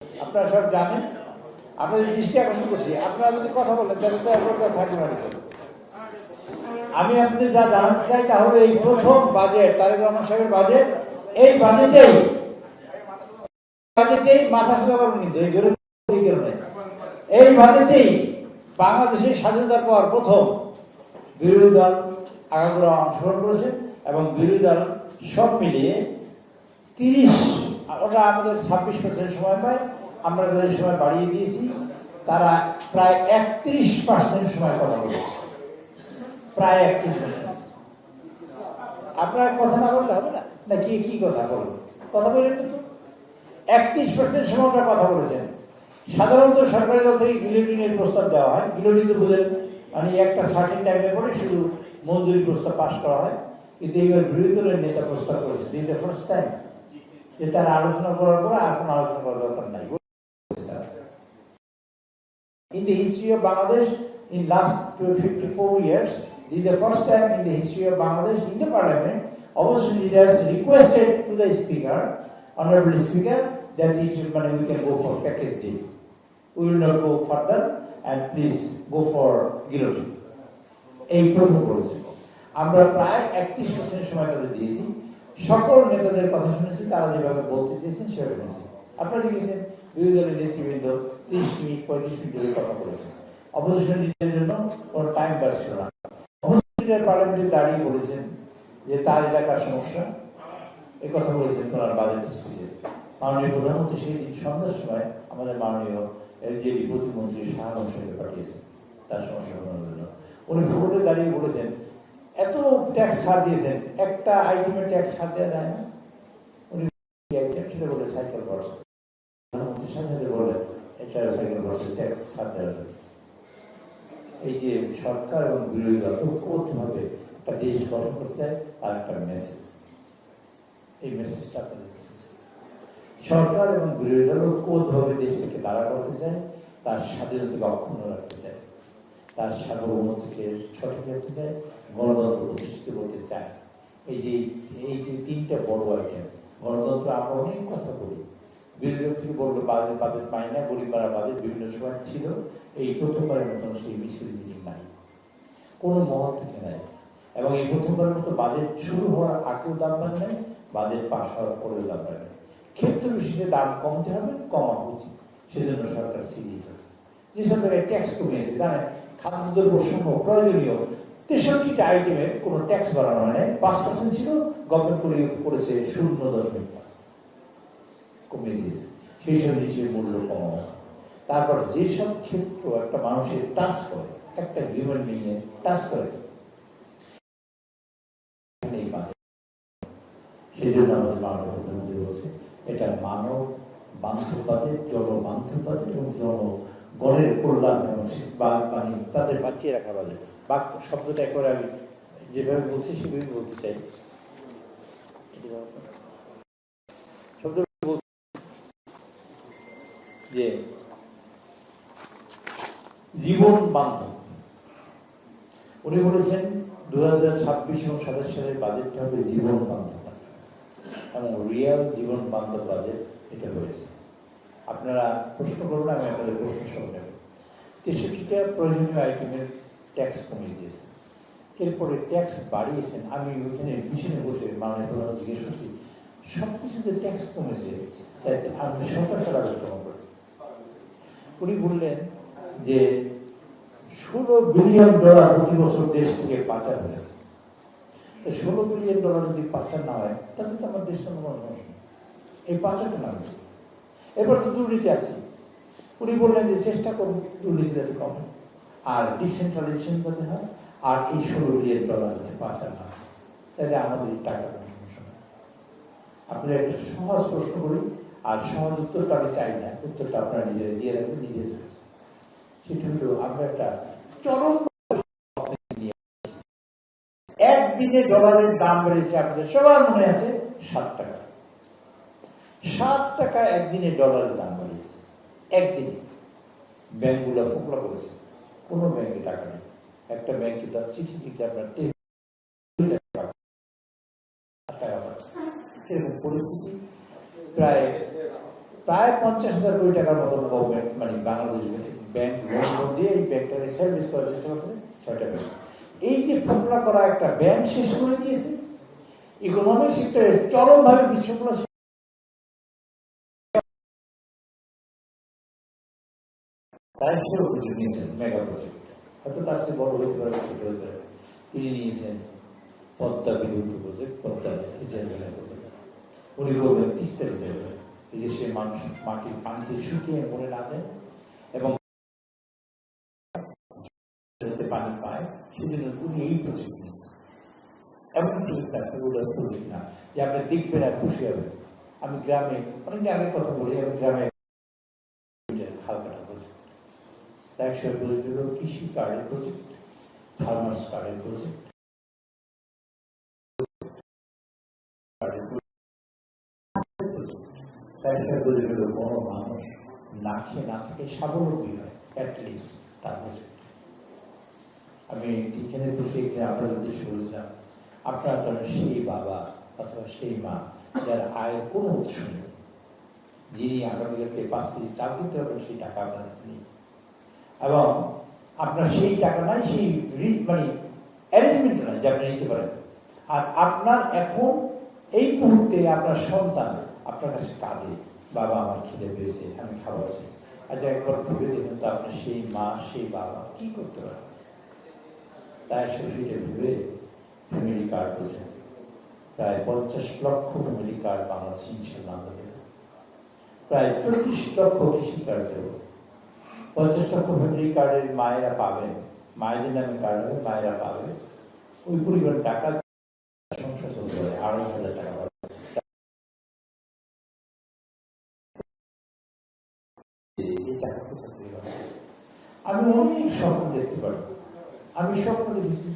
আপনারা সব জানেন, আপনাদের দৃষ্টি আকর্ষণ করছি। আপনারা যদি কথা বলেন তাহলে তো এরপর থাকবে না। আমি আপনাদের যা জানাতে চাই তা হলো এই প্রথম বাজেট, তারেক রহমান সাহেবের বাজেট, এই বাজেটেই মাথা সোজা করুন কিন্তু এই জোরে এই বাজেটেই বাংলাদেশের স্বাধীনতার পর প্রথম বিরোধী দল আগাগোড়া অংশগ্রহণ করেছে এবং বিরোধী দল সব মিলিয়ে 30, ওরা আমাদের 26% সময় পায়, আমরা তাদের সময় বাড়িয়ে দিয়েছি। তারা প্রায় 31% সময় কথা বলেছে, প্রায় 31%। আপনারা কথা না বললে হবে না, না কি কি কথা বলবেন? কথা বলেন কিন্তু 31% সময় কথা বলেছেন। সাধারণত সরকারি দল থেকে গিলোটিনের প্রস্তাব দেওয়া হয়। গিলোটিন তো বুঝেন, মানে একটা সার্টেন টাইমের পরে শুধু মঞ্জুরি প্রস্তাব পাশ করা হয়। কিন্তু এইবার বিরোধী দলের নেতা প্রস্তাব করেছে, দিস দ্য ফার্স্ট টাইম, যে তারা আলোচনা করার পরে আর কোনো আলোচনা করার দরকার নাই। In the history of Bangladesh, in last 54 years, this is the first time in the history of Bangladesh in the parliament, opposition leaders requested to the speaker, honorable speaker, that we can go for package deal. We will not go further and please go for guillotine. এই প্রথম করেছে। আমরা প্রায় 31% সময় তাদের দিয়েছি। সকল নেতাদের কথা শুনেছি, তারা যেভাবে বলতে চেয়েছেন সেভাবে শুনেছি। আপনারা দেখেছেন বিরোধী দলের নেতৃবৃন্দ 30 মিনিট 35 মিনিট ধরে কথা বলেছেন। অপোজিশন লিডারের জন্য কোনো টাইম পাচ্ছিল না। অপোজিশন লিডার পার্লামেন্টে দাঁড়িয়ে বলেছেন যে তার এলাকার সমস্যা, এই কথা বলেছেন ওনার বাজেট স্পিচে। মাননীয় প্রধানমন্ত্রী সেই দিন সন্ধ্যার সময় আমাদের মাননীয় এলজেডি প্রতিমন্ত্রী শাহবাগে পাঠিয়েছেন তার সমস্যা সমাধানের জন্য। উনি ভোটে দাঁড়িয়ে বলেছেন এত ট্যাক্স ছাড় দিয়েছেন, একটা আইটেমের ট্যাক্স ছাড় দেওয়া যায় না। উনি সেটা বলে সাইকেল বর্ষ প্রধানমন্ত্রীর সাথে বললেন এটা সাইকেল বর্ষের ট্যাক্স ছাড় দেওয়া যায়। এই যে সরকার এবং বিরোধী দল ঐক্যবদ্ধভাবে একটা দেশ গঠন করতে চায় আর একটা মেসেজ, এই মেসেজটা আপনাদের সরকার এবং বিরোধী দল ঐক্যবদ্ধভাবে দেশটাকে দাঁড়া করতে চায়, তার স্বাধীনতাকে অক্ষুণ্ণ রাখতে চায়, তার সার্বভৌমত্বকে সঠিক রাখতে চায়, গণতন্ত্র প্রতিষ্ঠিত করতে চায়। এই যে 3টা বড় আইটেম। গণতন্ত্র আমরা অনেক কথা বলি, বিরোধী দল থেকে বললো বাজেট পাই না, গরিব পাড়া বাজেট বিভিন্ন সময় ছিল। এই প্রথমবারের মতন সেই মিছিল মিটিং নাই, কোনো মহল থেকে নাই। এবং এই প্রথমবারের মতো বাজেট শুরু হওয়ার আগেও দাম বাড়ে নাই, বাজেট পাশ হওয়ার পরেও দাম বাড়ে নাই। ক্ষেত্র বিশেষে দাম কমতে হবে, কমা উচিত, সেজন্য সরকার সিরিয়াস আছে। যেসব জায়গায় ট্যাক্স কমিয়েছে জানেন, খাদ্যদ্রব্য সহ প্রয়োজনীয় 63টা আইটেমের কোনো ট্যাক্স বাড়ানো হয় নাই। 5% ছিল, গভর্নমেন্ট করেছে 0.5 কমিয়ে দিয়েছে। সেই সব জিনিসের মূল্য কমানো। তারপর যেসব ক্ষেত্র একটা মানুষের টাচ করে, একটা হিউম্যান বিং এর টাচ করে, সেই জন্য আমাদের মাননীয় প্রধানমন্ত্রী বলছে এটা মানব বান্ধব বাজেট, জনবান্ধব বাজেট এবং জনগণের কল্যাণ এবং মানে তাদের বাঁচিয়ে রাখা বাজেট। বাক্য শব্দটা একবার আমি যেভাবে বলছি সেভাবে বলতে চাই। শব্দ যে জীবন বান্ধব। উনি বলেছেন 2026 এবং 27 সালের বাজেটটা হবে জীবন বান্ধব এবং রিয়াল জীবন বান্ধব বাজেট এটা হয়েছে। আপনারা প্রশ্ন করবেন, আমি আপনাদের প্রশ্ন সব নেব। 63টা প্রয়োজনীয় আইটেমের ট্যাক্স কমিয়ে দিয়েছেন, এরপরে ট্যাক্স বাড়িয়েছেন। আমি ওইখানে পিছনে বসে মাননীয় প্রধান জিজ্ঞেস করছি সবকিছুতে ট্যাক্স কমেছে, তাই আপনি সরকার চালাবেন কেমন করে? উনি বললেন যে $16 বিলিয়ন প্রতি বছর দেশ থেকে পাচার হয়েছে। $16 বিলিয়ন যদি পাচার না হয় তাহলে তো আমার দেশ এই পাচারটা না হবে। এবার তো দুর্নীতি আছে। উনি বললেন যে চেষ্টা করুন দুর্নীতি যাতে কমে, আর ডিসেন্ট্রালাইজেশন যাতে হয়, আর এই $16 বিলিয়ন যাতে পাচার না হয়, তাহলে আমাদের টাকা সমস্যা নেই। আপনার একটা সহজ প্রশ্ন করি, আর সহজ উত্তরটা আমি চাই না, উত্তরটা আপনারা নিজেরা দিয়ে রাখবেন নিজের। সেটা হলো আমরা একটা চরম একদিনে ডলারের দাম বেড়েছে, আপনাদের সবার মনে আছে 7 টাকা। 7 টাকা একদিনে ডলারের দাম বেড়েছে, একদিনে। ব্যাংকগুলো ফোকলা করেছে, কোনো ব্যাংকে টাকা নেই। একটা ব্যাংকে তার চিঠি দিতে আপনার টাকা পাচ্ছে, সেরকম পরিস্থিতি। প্রায় প্রায় 50,000 কোটি টাকার মতো গভর্নমেন্ট মানে বাংলাদেশ ব্যাংক লোন দিয়ে এই ব্যাংকটাকে সার্ভিস করার চেষ্টা করছে 6টা ব্যাংক। এই যে ফোকলা করা একটা ব্যাংক শেষ করে দিয়েছে, ইকোনমিক সেক্টরে চরমভাবে বিশৃঙ্খলা তাই সেও কিছু নিয়েছেন মেগা প্রজেক্ট, হয়তো তার চেয়ে বড় হইতে পারে ছোট হইতে পারে। তিনি নিয়েছেন পদ্মা বিদ্যুৎ প্রজেক্ট, পদ্মা রিজার্ভ উনি করবেন 30টা রিজার্ভ, এই যে সে মানুষ মাটির পানিতে শুকিয়ে মরে না যায় এবং যাতে পানি পায় সেজন্য উনি এই প্রজেক্ট নিয়েছেন। এমন প্রজেক্ট না যে আপনি দেখবেন আর খুশি হবেন। আমি গ্রামে অনেকদিন আগের কথা বলি, আমি গ্রামে খাল কাটা প্রজেক্ট, কৃষি কার্ডের প্রজেক্ট, ফার্মার্স কার্ডের প্রজেক্ট, বড় মানুষ না খেয়ে না থেকে স্বাবলম্বী হয় অ্যাটলিস্ট তার প্রজেক্ট। আমি এখানে বসে আপনার উদ্দেশ্য বলেছিলাম, আপনার ধরেন সেই বাবা অথবা সেই মা যার আয়ের কোনো উৎস নেই, যিনি আগামীকালকে 5 কেজি চাল দিতে পারবেন, সেই টাকা আপনার নেই এবং আপনার সেই টাকা নাই, সেই মানে অ্যারেঞ্জমেন্ট নাই যে আপনি নিতে পারেন। আর আপনার এখন এই মুহূর্তে আপনার সন্তান আপনার কাছে কাঁদে, বাবা আমার খিদে পেয়েছে, আমি খাবো আছে। আচ্ছা একবার ভেবে দেখুন তো আপনার সেই মা সেই বাবা কি করতে পারে। তাই সেটা ভেবে ফ্যামিলি কার্ড বলছেন, প্রায় 50 লক্ষ ফ্যামিলি কার্ড বাংলাদেশ ইনশাল্লাহ আমরা দেব, প্রায় 40 লক্ষ কৃষি কার্ড দেব, 50 লক্ষ ফ্যামিলি কার্ডের মায়েরা পাবেন, মায়েদের নামে কার্ড হবে, মায়েরা পাবে ওই পরিমাণ টাকা সংসার চলতে পারে, 2,500 টাকা পাবে। আমি অনেক স্বপ্ন দেখতে পারি, আমি স্বপ্ন দেখেছি,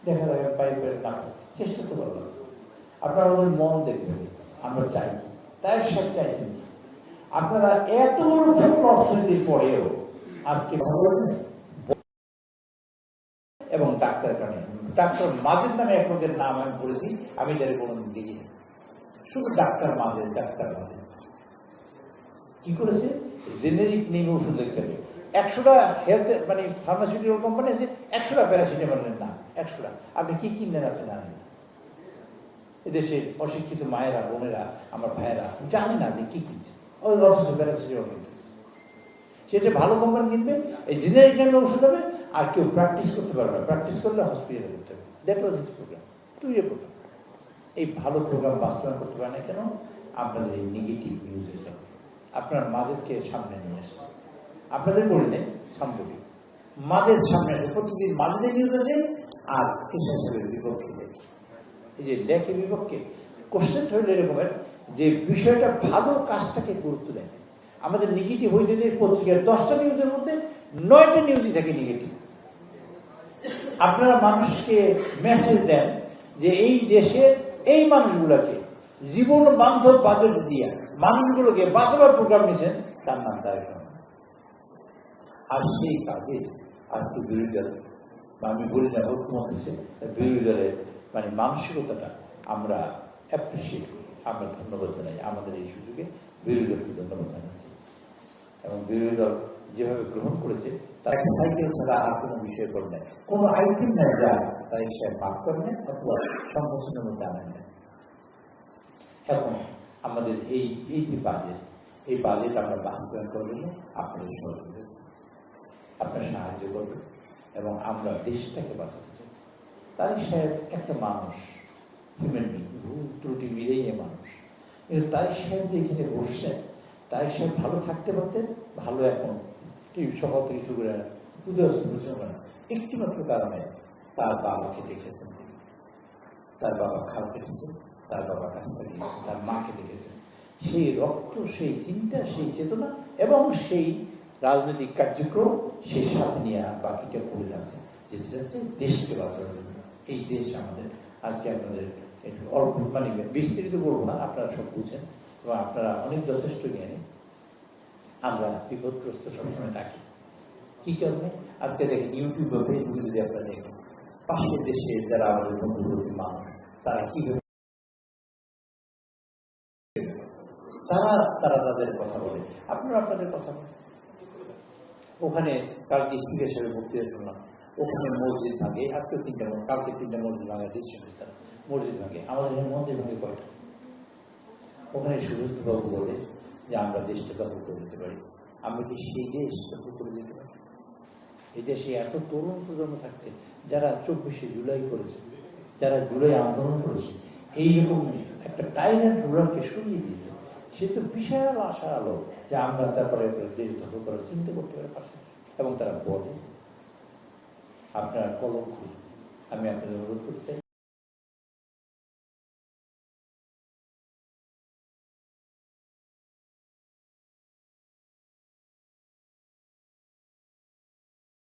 দেখা যায় পাইপের না চেষ্টা তো পারলাম। আপনারা আমাদের মন দেখবেন, আমরা চাই, তাই সব চাইছেন। আপনারা এত বড় অর্থনীতির পরেও আজকে এবং ডাক্তার কানে ডাক্তার মাঝের নামে এক লোকের নাম আমি পড়েছি, আমি তাদের কোনোদিন দেখিনি, শুধু ডাক্তার মাঝে কি করেছে, জেনেরিক নেমে ওষুধ লিখতে হবে। 100টা হেলথ মানে ফার্মাসিউটিক্যাল কোম্পানি আছে, 100টা প্যারাসিটামলের নাম, 100টা আপনি কি কিনলেন আপনি জানেন না। এদেশে অশিক্ষিত মায়েরা বোনেরা আমার ভাইয়েরা জানে না যে কি কিনছে, ওই অথচ প্যারাসিটামল কিনতেছে। সেটা ভালো কোম্পানি কিনবে, এই জেনারিক নামে ওষুধ হবে, আর কেউ প্র্যাকটিস করতে পারবে না, প্র্যাকটিস করলে হসপিটালে করতে হবে। দ্যাট ওয়াজ হিজ প্রোগ্রাম, তৈরি প্রোগ্রাম। এই ভালো প্রোগ্রাম বাস্তবায়ন করতে পারে না কেন? আপনাদের এই নেগেটিভ নিউজের জন্য। আপনার মাদেরকে সামনে নিয়ে আসছে, আপনাদের বললে সাম্বলি মাদের সামনে আসে, প্রতিদিন মাদের নিউজ আছে আর কৃষক সাহেবের বিপক্ষে লেখে। এই যে লেখে বিপক্ষে কোশ্চেন হইল এরকমের যে বিষয়টা ভালো কাজটাকে গুরুত্ব দেয়। আমাদের নেগেটিভ হইতে যে পত্রিকার 10টা নিউজের মধ্যে 9টা নিউজই থাকে নেগেটিভ। আপনারা মানুষকে মেসেজ দেন যে এই দেশের এই মানুষগুলোকে জীবন বান্ধব বাজেট দিয়ে মানুষগুলোকে বাঁচাবার প্রোগ্রাম নিয়েছেন, তার নাম তারেক রহমান। আর সেই কাজে আজকে বিরোধী দল, আমি বলি না ঐক্যমত হচ্ছে, বিরোধী দলের মানে মানসিকতাটা আমরা অ্যাপ্রিসিয়েট করি, আমরা ধন্যবাদ জানাই। আমাদের এই সুযোগে বিরোধী দলকে ধন্যবাদ জানাচ্ছি এবং বিরোধী দল যেভাবে গ্রহণ করেছে, তাকে সাইকেল ছাড়া আর কোনো বিষয় করে নেয়, কোনো আইটেম নেই যা তাই সে মাফ করে নেয় অথবা সংগঠনের মধ্যে আনেন নেয়। এখন আমাদের এই যে বাজেট, এই বাজেট আমরা বাস্তবায়ন করলে আপনাদের সহযোগিতা, আপনার সাহায্য করবে এবং আমরা দেশটাকে বাঁচাতে চাই। তারেক সাহেব একটা মানুষ, হিউম্যান বিং, ভুল ত্রুটি মিলেই মানুষ, কিন্তু তারেক সাহেব যে এখানে বসছেন, তারেক সাহেব ভালো থাকতে পারতেন, ভালো এখন সকাল থেকে শুরু করে উদয়স্ত পরিশ্রম করেন একটি মাত্র কারণে তার বাবাকে দেখেছেন তিনি, তার বাবা খাল কেটেছেন, তার বাবা কাজটা গিয়েছেন, তার মাকে দেখেছেন। সেই রক্ত, সেই চিন্তা, সেই চেতনা এবং সেই রাজনৈতিক কার্যক্রম সেই সাথে নিয়ে বাকিটা করে যাচ্ছে, যেতে চাচ্ছে দেশকে বাঁচানোর জন্য। এই দেশ আমাদের আজকে আপনাদের অল্প মানে বিস্তৃত করবো না, আপনারা সব বুঝেন এবং আপনারা অনেক যথেষ্ট জ্ঞানী। আমরা বিপদগ্রস্ত সবসময় থাকি, কি কারণে? আজকে দেখেন ইউটিউব বা ফেসবুকে যদি আপনারা দেখেন পাশের দেশে যারা আমাদের বন্ধুবর্তী মানুষ, তারা কিভাবে তারা তাদের কথা বলে, আপনারা আপনাদের কথা বলেন। ওখানে কালকে স্পিকার হিসেবে বক্তৃতা শুনলাম, ওখানে মসজিদ ভাগে, আজকে কালকে 3টা মসজিদ ভাঙা ডিসিশন তারা মসজিদ ভাগে। আমাদের এখানে মন্দির ভাগে কয়টা? ওখানে সুব্রতবাবু বলে যে আমরা দেশটা দখল করে দিতে পারি। আমরা কি সেই দেশ দখল করে দিতে পারি? এই দেশে এত তরুণ প্রজন্ম থাকতে, যারা 24শে জুলাই করেছে, যারা জুলাই আন্দোলন করেছে, এইরকম একটা টাইরান্ট রুলারকে সরিয়ে দিয়েছে, সে তো বিশাল আশা আলো যে আমরা তারপরে দেশ দখল করার চিন্তা করতে পারি পাশে। এবং তারা বলে আপনারা কলম খুঁজুন। আমি আপনাদের অনুরোধ করতে চাই